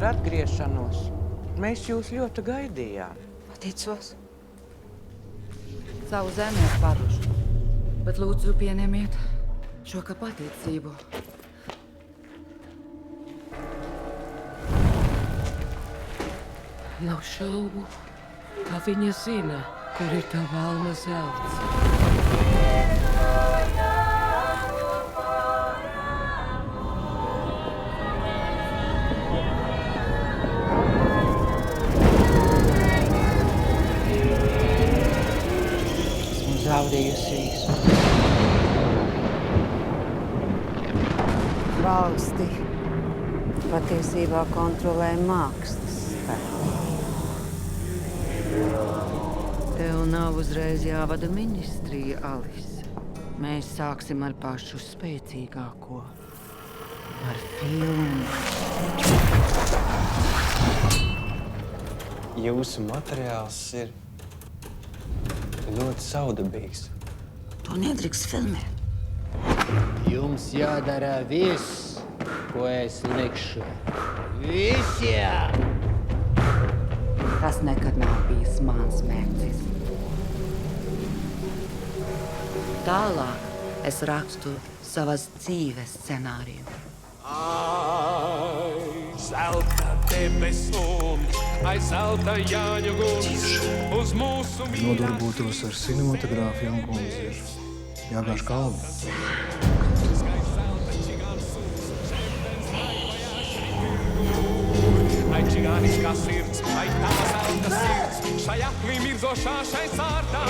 par atgriešanos. Mēs jūs ļoti gaidījām. Paticos. Savu zemi ir paduši, bet lūdzu pieņemiet šo kā pateicību. Nav šaubu, ka viņa zina, kur ir tā velna zelts. Esmu zaudējusi visu. Valsti patiesībā kontrolē mākslas spēku. Tev nav uzreiz jāvada ministrija, Alise. Mēs sāksim ar pašu spēcīgāko. Ar filmu. Jūsu materiāls ir ļoti saudabīgs. To nedrīkst filmēt. Jums jādara viss, ko es likšu. Visiem! Tas nekad nav bijis mans mērķis. Tālāk es rakstu savas dzīves scenāriju. Zelta debesum, aiz zelta Jāņu guns, uz mūsu Nodarbotos ar cinematogrāfiju un kundzīšu. Jāgāž kalnu. Ai čigāniskā sirds, ai tava zelta sirds, šai aklī mirzošā, šai sārtā.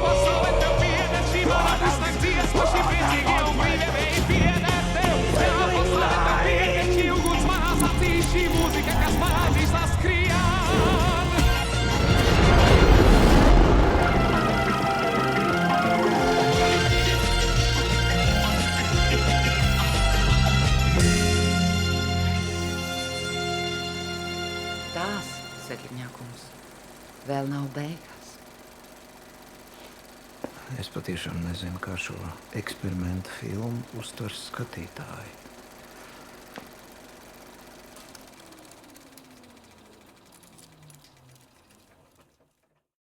Pasaulē tev pieder šī mana vislēm dziesma, šī priecīgie un brīvie vēji pieder tev. Pasaulē tev pieder šī uguns manās acīs, šī mūzika, kas manā dzīslā skrien. Tās, Sekļņākums, vēl nav beigas. Es patiešām nezinu, kā šo eksperimentu filmu uztvers skatītāji.